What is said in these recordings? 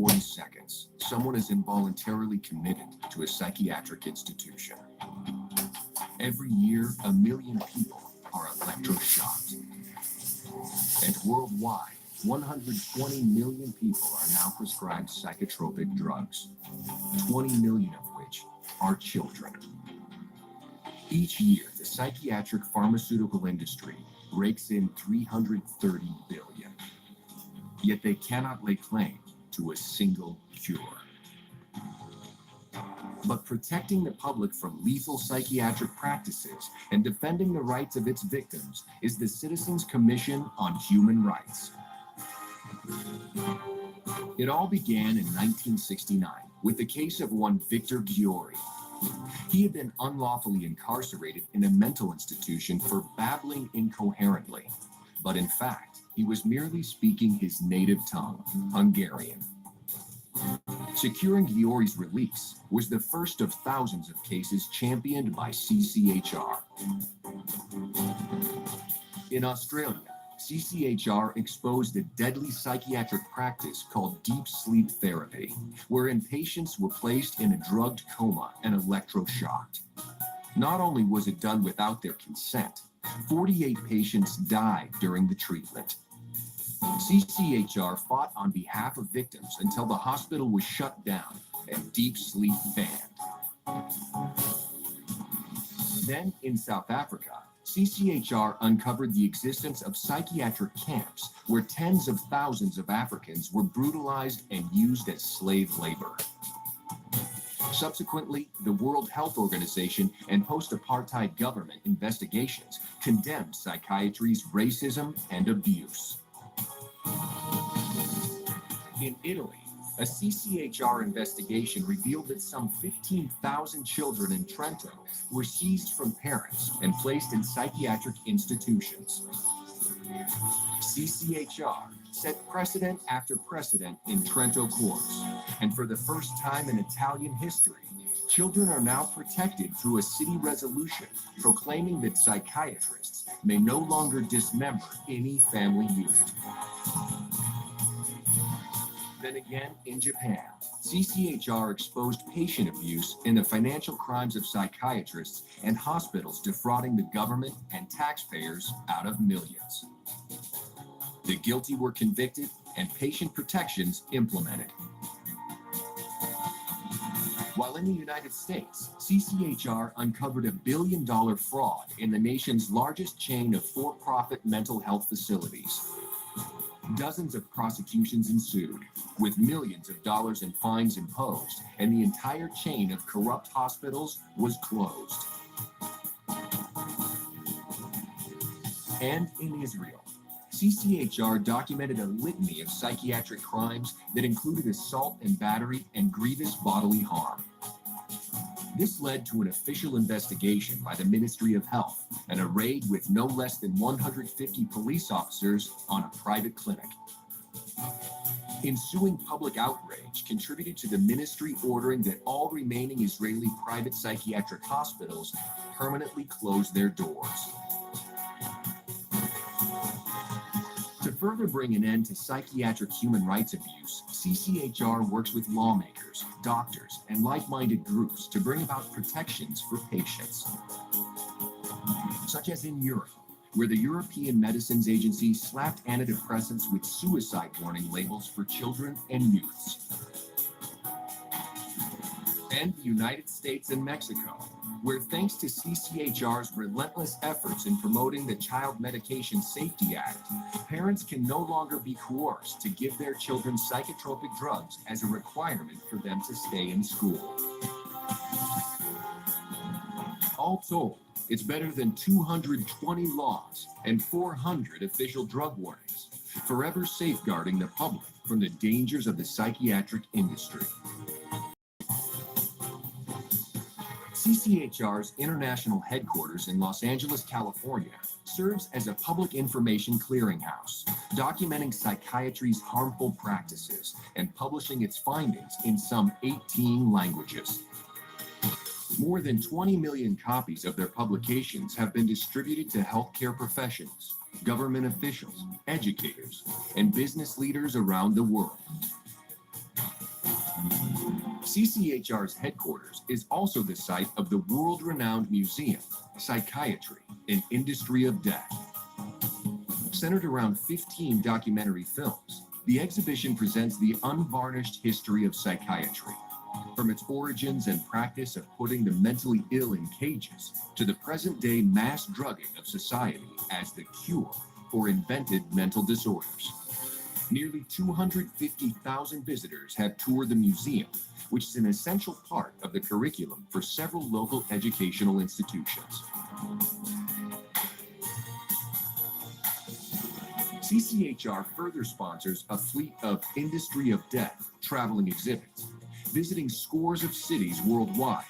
40 seconds, someone is involuntarily committed to a psychiatric institution. Every year, 1 million people are electroshocked. And worldwide, 120 million people are now prescribed psychotropic drugs, 20 million of which are children. Each year, the psychiatric pharmaceutical industry rakes in $330 billion. Yet they cannot lay claim to a single cure. But protecting the public from lethal psychiatric practices and defending the rights of its victims is the Citizens Commission on Human Rights. It all began in 1969 with the case of one Victor Ghiori. He had been unlawfully incarcerated in a mental institution for babbling incoherently. But in fact, he was merely speaking his native tongue, Hungarian. Securing Ghiori's release was the first of thousands of cases championed by CCHR. In Australia, CCHR exposed a deadly psychiatric practice called deep sleep therapy, wherein patients were placed in a drugged coma and electroshocked. Not only was it done without their consent, 48 patients died during the treatment. CCHR fought on behalf of victims until the hospital was shut down and deep sleep banned. Then, in South Africa, CCHR uncovered the existence of psychiatric camps where tens of thousands of Africans were brutalized and used as slave labor. Subsequently, the World Health Organization and post-apartheid government investigations condemned psychiatry's racism and abuse. In Italy, a CCHR investigation revealed that some 15,000 children in Trento were seized from parents and placed in psychiatric institutions. CCHR set precedent after precedent in Trento courts, and for the first time in Italian history, children are now protected through a city resolution proclaiming that psychiatrists may no longer dismember any family unit. Then again, in Japan, CCHR exposed patient abuse and the financial crimes of psychiatrists and hospitals defrauding the government and taxpayers out of millions. The guilty were convicted and patient protections implemented. While in the United States, CCHR uncovered $1 billion fraud in the nation's largest chain of for-profit mental health facilities. Dozens of prosecutions ensued, with millions of dollars in fines imposed, and the entire chain of corrupt hospitals was closed. And in Israel, CCHR documented a litany of psychiatric crimes that included assault and battery and grievous bodily harm. This led to an official investigation by the Ministry of Health and a raid with no less than 150 police officers on a private clinic. Ensuing public outrage contributed to the ministry ordering that all remaining Israeli private psychiatric hospitals permanently close their doors. To further bring an end to psychiatric human rights abuse, CCHR works with lawmakers, doctors, and like-minded groups to bring about protections for patients. Such as in Europe, where the European Medicines Agency slapped antidepressants with suicide warning labels for children and youths. And the United States and Mexico, where thanks to CCHR's relentless efforts in promoting the Child Medication Safety Act, parents can no longer be coerced to give their children psychotropic drugs as a requirement for them to stay in school. All told, it's better than 220 laws and 400 official drug warnings, forever safeguarding the public from the dangers of the psychiatric industry. CCHR's international headquarters in Los Angeles, California, serves as a public information clearinghouse, documenting psychiatry's harmful practices and publishing its findings in some 18 languages. More than 20 million copies of their publications have been distributed to healthcare professionals, government officials, educators, and business leaders around the world. CCHR's headquarters is also the site of the world-renowned museum, Psychiatry, an Industry of Death. Centered around 15 documentary films, the exhibition presents the unvarnished history of psychiatry, from its origins and practice of putting the mentally ill in cages to the present-day mass drugging of society as the cure for invented mental disorders. Nearly 250,000 visitors have toured the museum, which is an essential part of the curriculum for several local educational institutions. CCHR further sponsors a fleet of Industry of Death traveling exhibits, visiting scores of cities worldwide.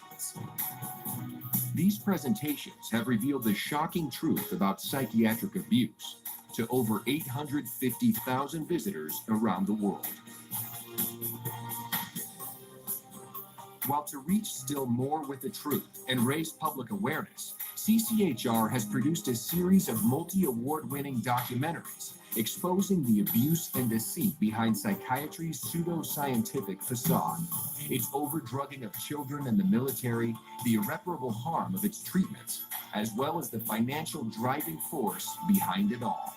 These presentations have revealed the shocking truth about psychiatric abuse to over 850,000 visitors around the world. While to reach still more with the truth and raise public awareness, CCHR has produced a series of multi-award-winning documentaries exposing the abuse and deceit behind psychiatry's pseudo-scientific facade, its overdrugging of children and the military, the irreparable harm of its treatments, as well as the financial driving force behind it all.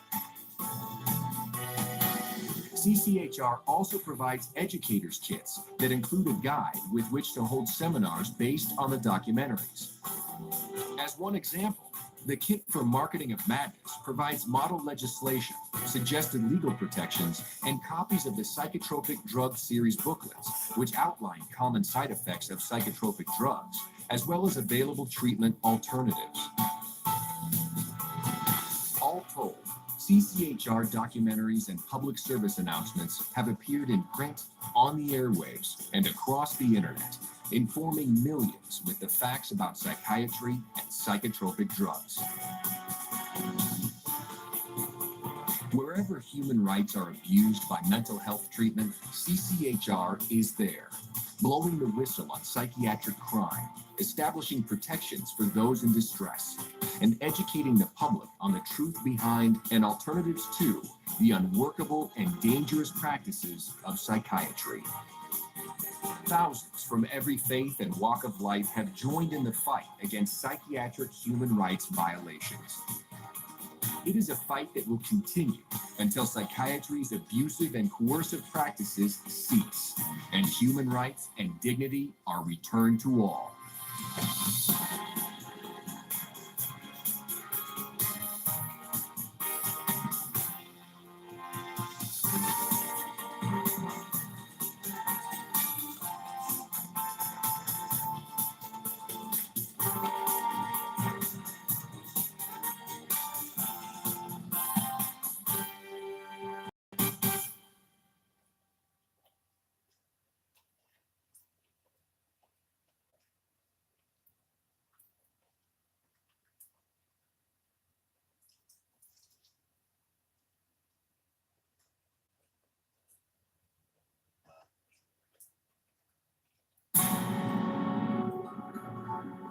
CCHR also provides educators' kits that include a guide with which to hold seminars based on the documentaries. As one example, the Kit for Marketing of Madness provides model legislation, suggested legal protections, and copies of the Psychotropic Drug Series booklets, which outline common side effects of psychotropic drugs, as well as available treatment alternatives. All told, CCHR documentaries and public service announcements have appeared in print, on the airwaves, and across the internet, informing millions with the facts about psychiatry and psychotropic drugs. Wherever human rights are abused by mental health treatment, CCHR is there, blowing the whistle on psychiatric crime, establishing protections for those in distress, and educating the public on the truth behind and alternatives to the unworkable and dangerous practices of psychiatry. Thousands from every faith and walk of life have joined in the fight against psychiatric human rights violations. It is a fight that will continue until psychiatry's abusive and coercive practices cease, and human rights and dignity are returned to all.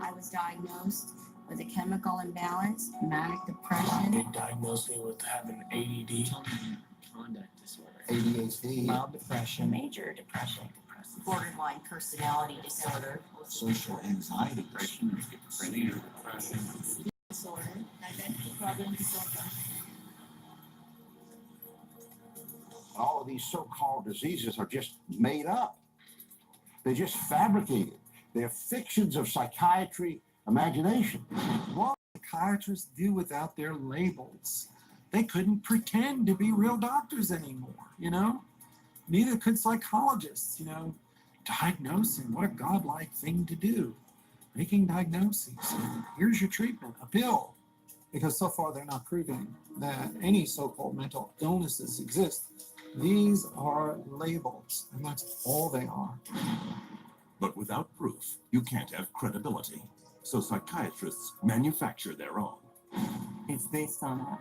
I was diagnosed with a chemical imbalance, manic depression. They diagnosed me with having ADD, conduct disorder, ADHD, mild depression, Major depression, borderline personality disorder, social anxiety, severe depression. disorder, identity problem disorder. all of these so-called diseases are just made up. They're just fabricated. They're fictions of psychiatry imagination. What psychiatrists do without their labels? They couldn't pretend to be real doctors anymore, Neither could psychologists, Diagnosing, what a godlike thing to do. Making diagnoses. Here's your treatment, a pill. Because so far they're not proving that any so-called mental illnesses exist. These are labels, and that's all they are. But without proof, you can't have credibility. So psychiatrists manufacture their own. It's based on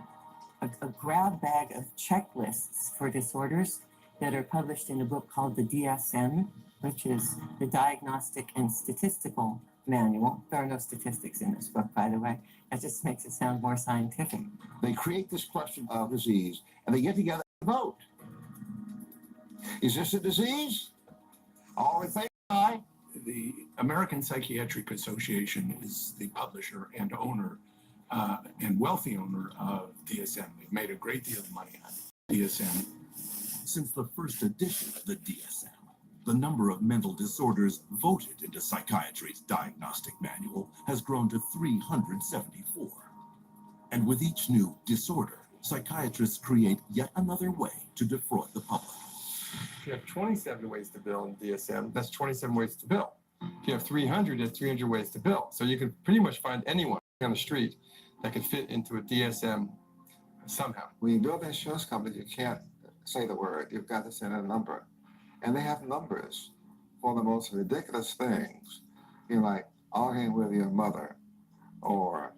a grab bag of checklists for disorders that are published in a book called the DSM, which is the Diagnostic and Statistical Manual. There are no statistics in this book, by the way. That just makes it sound more scientific. They create this question of disease, and they get together and vote. Is this a disease? All in favor? The American Psychiatric Association is the publisher and owner and wealthy owner of DSM. They've made a great deal of money on DSM. Since the first edition of the DSM, the number of mental disorders voted into psychiatry's diagnostic manual has grown to 374. And with each new disorder, psychiatrists create yet another way to defraud the public. If you have 27 ways to bill in DSM, that's 27 ways to bill. If you have 300, that's 300 ways to bill. So you can pretty much find anyone on the street that can fit into a DSM somehow. When you build insurance companies, you can't say the word. You've got to send a number. And they have numbers for the most ridiculous things. You know, like arguing with your mother or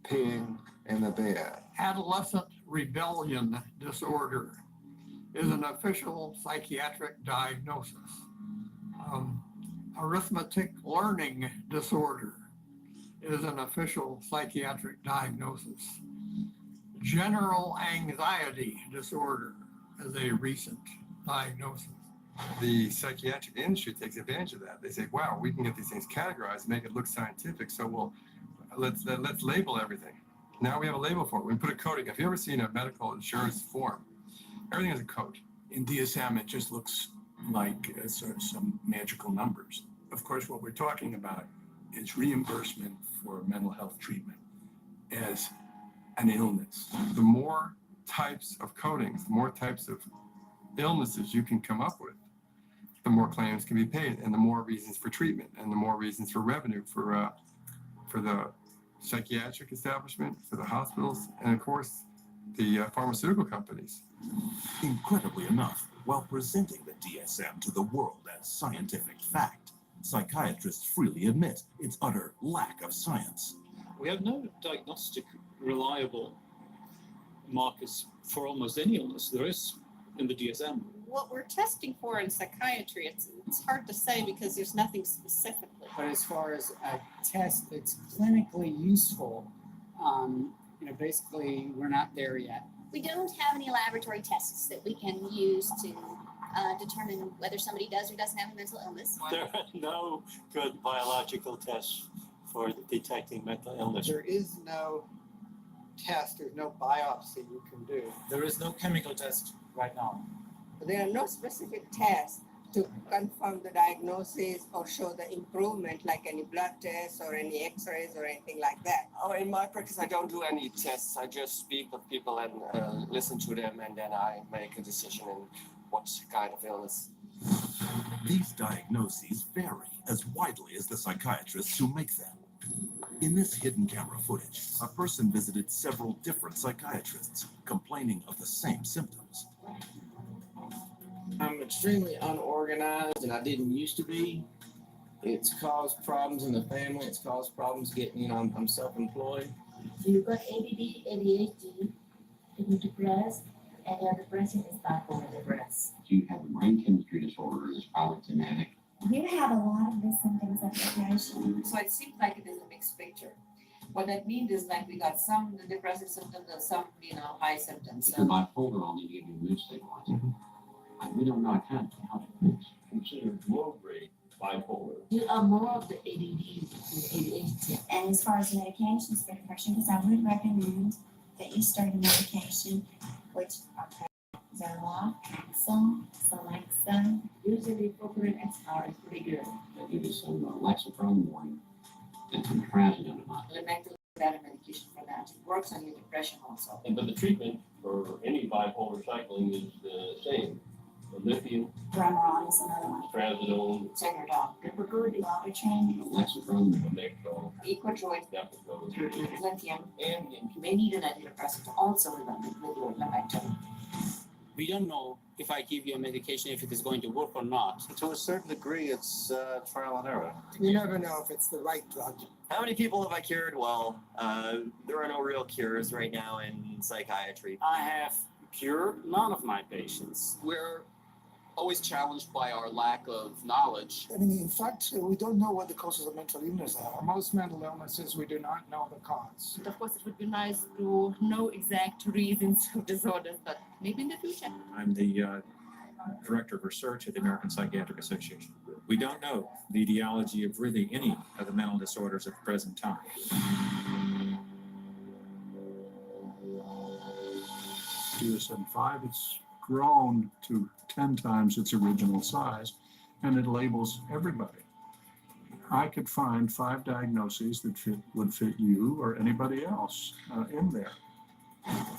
peeing in the bed. Adolescent rebellion disorder is an official psychiatric diagnosis. Arithmetic learning disorder is an official psychiatric diagnosis. General anxiety disorder is a recent diagnosis. The psychiatric industry takes advantage of that. They say, wow, we can get these things categorized and make it look scientific, so let's label everything. Now we have a label for it. We put a coding. Have you ever seen a medical insurance form? Everything has a code. In DSM, it just looks like some magical numbers. Of course, what we're talking about is reimbursement for mental health treatment as an illness. The more types of codings, the more types of illnesses you can come up with, the more claims can be paid, and the more reasons for treatment, and the more reasons for revenue for the psychiatric establishment, for the hospitals, and of course, the pharmaceutical companies. Incredibly enough, while presenting the DSM to the world as scientific fact, psychiatrists freely admit its utter lack of science. We have no diagnostic reliable markers for almost any illness there is in the DSM. What we're testing for in psychiatry, it's hard to say because there's nothing specifically. But as far as a test that's clinically useful, basically we're not there yet. We don't have any laboratory tests that we can use to determine whether somebody does or doesn't have a mental illness. There are no good biological tests for detecting mental illness. There is no test, there's no biopsy you can do. There is no chemical test right now. There are no specific tests to confirm the diagnosis or show the improvement, like any blood tests or any x-rays or anything like that. Oh, in my practice, I don't do any tests. I just speak with people and listen to them, and then I make a decision in what kind of illness. These diagnoses vary as widely as the psychiatrists who make them. In this hidden camera footage, a person visited several different psychiatrists, complaining of the same symptoms. I'm extremely unorganized, and I didn't used to be. It's caused problems in the family. It's caused problems getting, I'm self-employed. So you've got ADD, ADHD, you're depressed, and your depression is bipolar depressed. You have a brain chemistry disorder that's polygenetic. You have a lot of the symptoms of depression. So it seems like it is a mixed picture. What that means is like we got some depressive symptoms and some, high symptoms. If you're bipolar, I'll need to give you a mood stabilizer. We don't know how to consider low-grade bipolar. You are more of the ADD and ADHD. And as far as medications for depression, because I would recommend that you start a medication, which are Zoloft, Paxil, Celexa. Usually propylene XR is pretty good. I'll give you some Lexapro in the morning and some trazodone at night. Lamictal better medication for that. It works on your depression also. But the treatment for any bipolar cycling is the same. The lithium, Remeron is another one. trazodone, Zenerdol, Good Lavotrain, Lexapro, Lamictal, Equadroid, Depakote, lithium, and you may need an antidepressant also with your Lamictal. We don't know if I give you a medication if it is going to work or not. To a certain degree, it's trial and error. You never know if it's the right drug. How many people have I cured? Well, there are no real cures right now in psychiatry. I have cured none of my patients. We're always challenged by our lack of knowledge. I mean, in fact, we don't know what the causes of mental illness are. Most mental illnesses, we do not know the cause. Of course, it would be nice to know exact reasons of disorders, but maybe in the future. I'm the Director of Research at the American Psychiatric Association. We don't know the etiology of really any of the mental disorders at the present time. DSM-5, it's grown to 10 times its original size, and it labels everybody. I could find 5 diagnoses that would fit you or anybody else in there.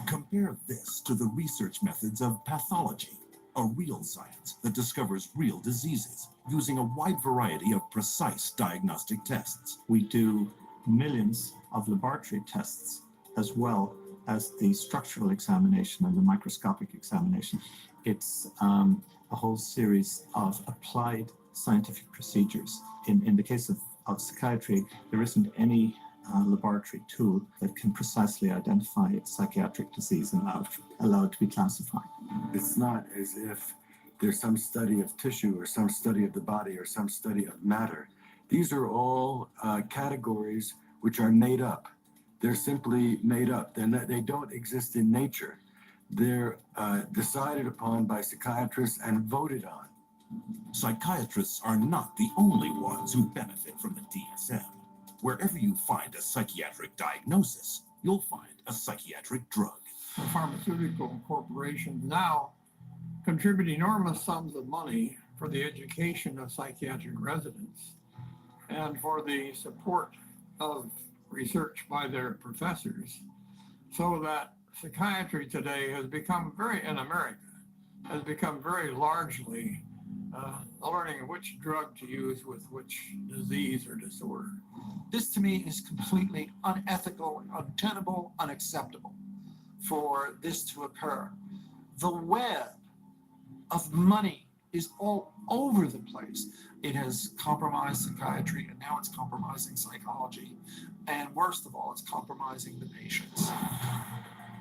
Compare this to the research methods of pathology, a real science that discovers real diseases using a wide variety of precise diagnostic tests. We do millions of laboratory tests as well as the structural examination and the microscopic examination. It's a whole series of applied scientific procedures. In the case of psychiatry, there isn't any laboratory tool that can precisely identify psychiatric disease and allowed to be classified. It's not as if there's some study of tissue or some study of the body or some study of matter. These are all categories which are made up. They're simply made up. They don't exist in nature. They're decided upon by psychiatrists and voted on. Psychiatrists are not the only ones who benefit from the DSM. Wherever you find a psychiatric diagnosis, you'll find a psychiatric drug. The pharmaceutical corporations now contribute enormous sums of money for the education of psychiatric residents and for the support of research by their professors, so that psychiatry today has become in America, has become very largely learning which drug to use with which disease or disorder. This to me is completely unethical, untenable, unacceptable for this to occur. The web of money is all over the place. It has compromised psychiatry, and now it's compromising psychology. And worst of all, it's compromising the patients.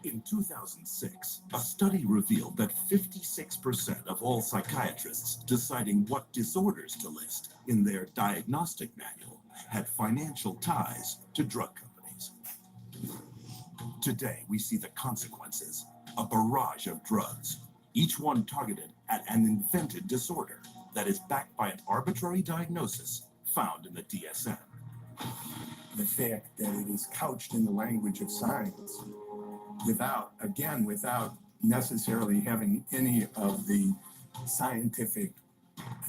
In 2006, a study revealed that 56% of all psychiatrists deciding what disorders to list in their diagnostic manual had financial ties to drug companies. Today, we see the consequences, a barrage of drugs, each one targeted at an invented disorder that is backed by an arbitrary diagnosis found in the DSM. The fact that it is couched in the language of science without necessarily having any of the scientific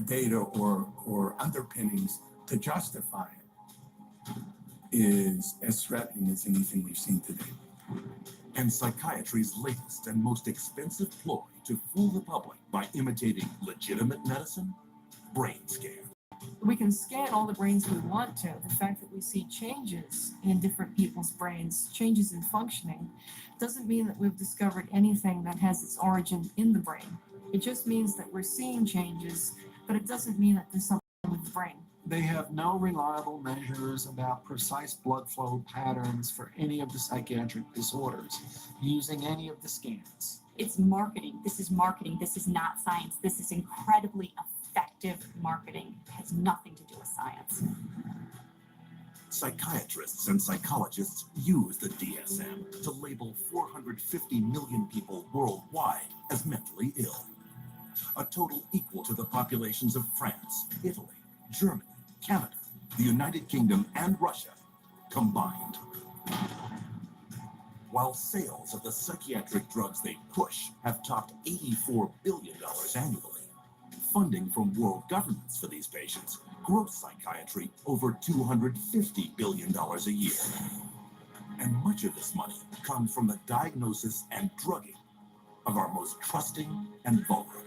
data or underpinnings to justify it is as threatening as anything we've seen today. And psychiatry's latest and most expensive ploy to fool the public by imitating legitimate medicine? Brain scan. We can scan all the brains we want to. The fact that we see changes in different people's brains, changes in functioning, doesn't mean that we've discovered anything that has its origin in the brain. It just means that we're seeing changes, but it doesn't mean that there's something with the brain. They have no reliable measures about precise blood flow patterns for any of the psychiatric disorders using any of the scans. It's marketing. This is marketing. This is not science. This is incredibly effective marketing. It has nothing to do with science. Psychiatrists and psychologists use the DSM to label 450 million people worldwide as mentally ill, a total equal to the populations of France, Italy, Germany, Canada, the United Kingdom, and Russia combined. While sales of the psychiatric drugs they push have topped $84 billion annually, funding from world governments for these patients grows psychiatry over $250 billion a year. And much of this money comes from the diagnosis and drugging of our most trusting and vulnerable.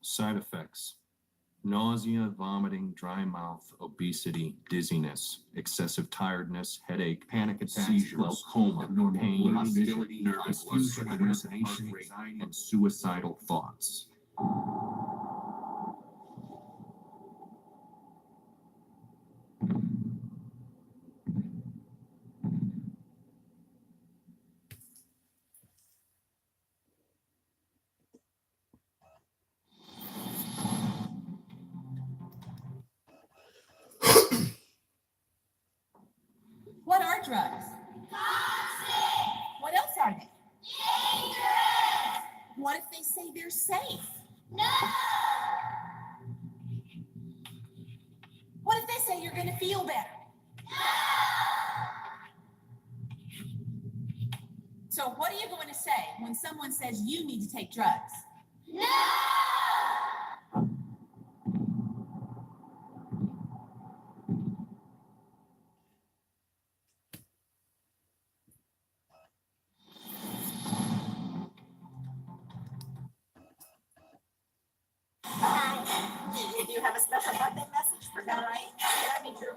Side effects: nausea, vomiting, dry mouth, obesity, dizziness, excessive tiredness, headache, panic attacks, Seizures, glaucoma, abnormal pain, blood vision, hostility, nervous confusion, blood pressure, hallucination, heart rate, anxiety. and suicidal thoughts. What are drugs? What else are they? What if they say they're safe? No! What if they say you're gonna feel better? So what are you going to say when someone says you need to take drugs? No! Do you have a special birthday message for that, right? That'd be true.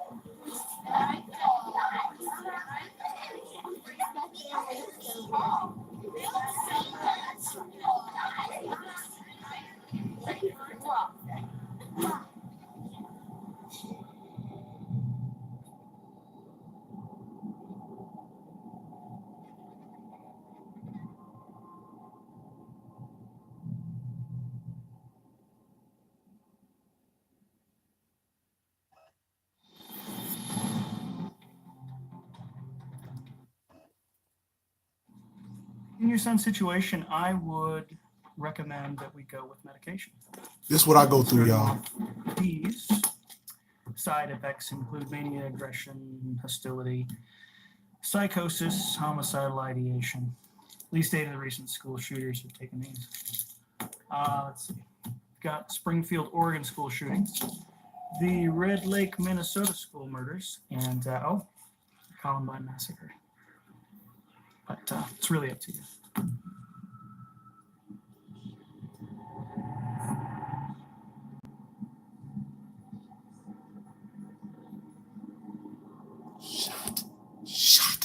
In your son's situation, I would recommend that we go with medication. This is what I go through, y'all. These side effects include mania, aggression, hostility, psychosis, homicidal ideation. At least 8 of the recent school shooters have taken these. Let's see. Got Springfield, Oregon school shootings, the Red Lake, Minnesota school murders, and Columbine massacre. But it's really up to you. Shut.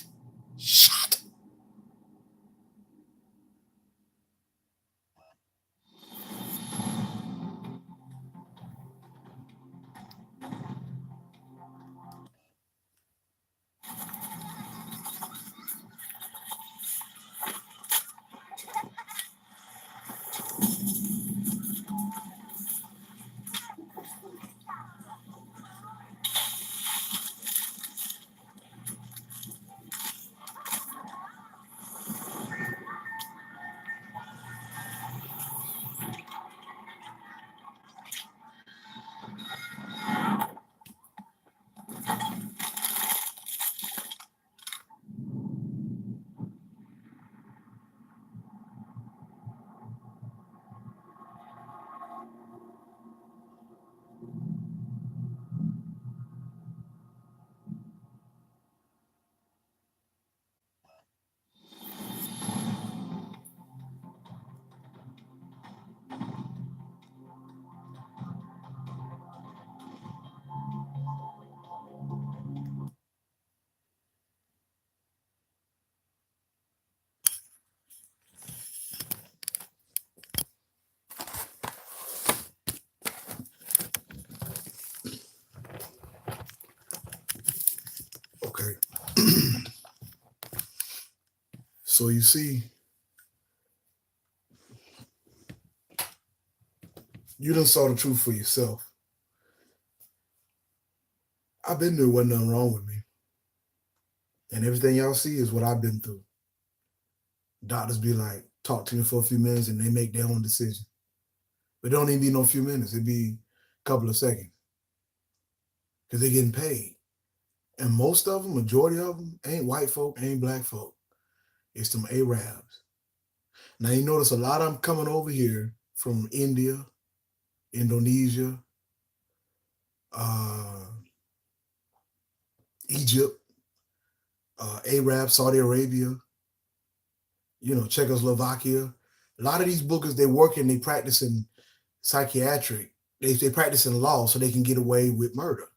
Okay. So you see, you done saw the truth for yourself. I've been there, wasn't nothing wrong with me. And everything y'all see is what I've been through. Doctors be like, talk to me for a few minutes and they make their own decision. But it don't even be no few minutes. It'd be a couple of seconds. Because they're getting paid. And most of them, majority of them, ain't white folk, ain't black folk. It's them Arabs. Now you notice a lot of them coming over here from India, Indonesia, Egypt, Arab, Saudi Arabia, Czechoslovakia. A lot of these bookers, they work and they practicing psychiatric. They practicing law so they can get away with murder,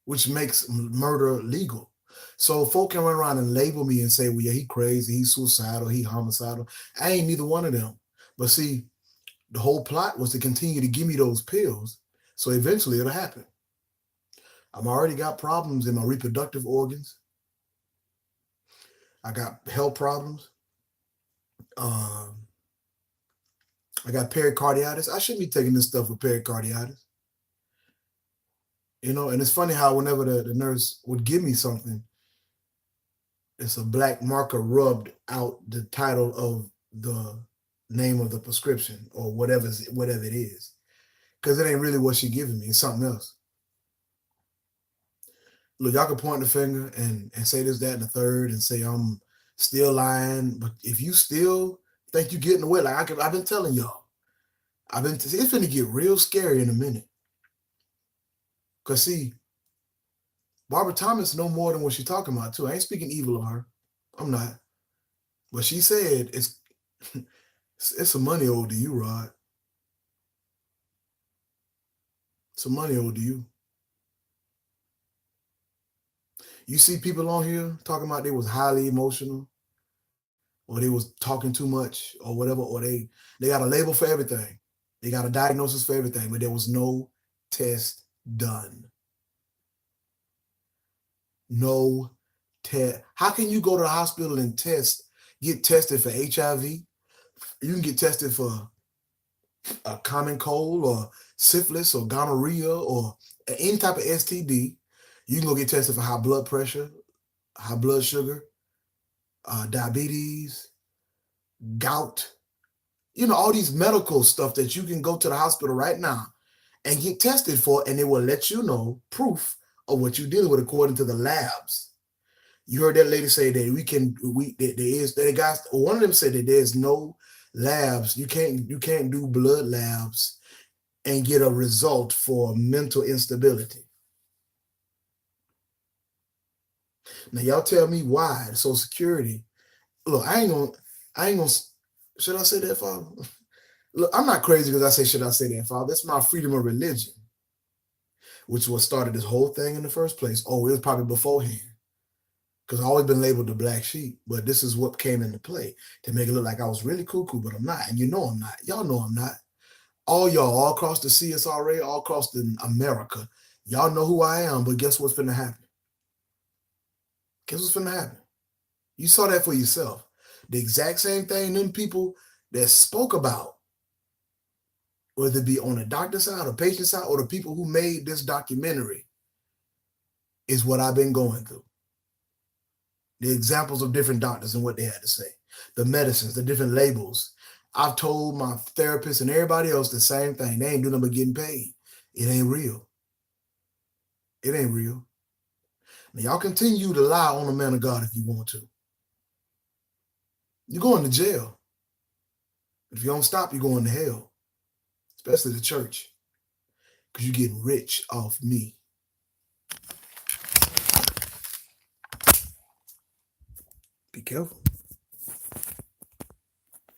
which makes murder legal. So folk can run around and label me and say, well, yeah, he crazy, he's suicidal, he homicidal. I ain't neither one of them. But see, the whole plot was to continue to give me those pills. So eventually it'll happen. I've already got problems in my reproductive organs. I got health problems. I got pericarditis. I shouldn't be taking this stuff with pericarditis. And it's funny how whenever the nurse would give me something, it's a black marker rubbed out the title of the name of the prescription or whatever it is. Because it ain't really what she giving me. It's something else. Look, y'all can point the finger and say this, that, and the third and say I'm still lying. But if you still think you're getting away, like I've been telling y'all, it's going to get real scary in a minute. Because see, Barbara Thomas know more than what she's talking about too. I ain't speaking evil of her. I'm not. But she said it's some money owed to you, Rod. Some money owed to you. You see people on here talking about they was highly emotional or they was talking too much or whatever, or they got a label for everything. They got a diagnosis for everything, but there was no test done. No test. How can you go to the hospital and get tested for HIV? You can get tested for a common cold or syphilis or gonorrhea or any type of STD. You can go get tested for high blood pressure, high blood sugar, diabetes, gout. All these medical stuff that you can go to the hospital right now and get tested for, and they will let you know proof of what you're dealing with according to the labs. You heard that lady say that one of them said that there's no labs. You can't do blood labs and get a result for mental instability. Now y'all tell me why the Social Security. Look, I ain't gonna. Should I say that, Father? Look, I'm not crazy because I say should I say that, Father. That's my freedom of religion, which is what started this whole thing in the first place. Oh, it was probably beforehand, because I've always been labeled the black sheep. But this is what came into play to make it look like I was really cuckoo, but I'm not, and I'm not. Y'all know I'm not. All y'all, all across the CSRA, all across America, y'all know who I am. But guess what's finna happen? Guess what's finna happen? You saw that for yourself. The exact same thing them people that spoke about, whether it be on the doctor side or patient side or the people who made this documentary, is what I've been going through. The examples of different doctors and what they had to say. The medicines, the different labels. I've told my therapist and everybody else the same thing. They ain't doing nothing but getting paid. It ain't real. It ain't real. Now, y'all continue to lie on the man of God if you want to. You're going to jail. If you don't stop, you're going to hell, especially the church, because you're getting rich off me. Be careful.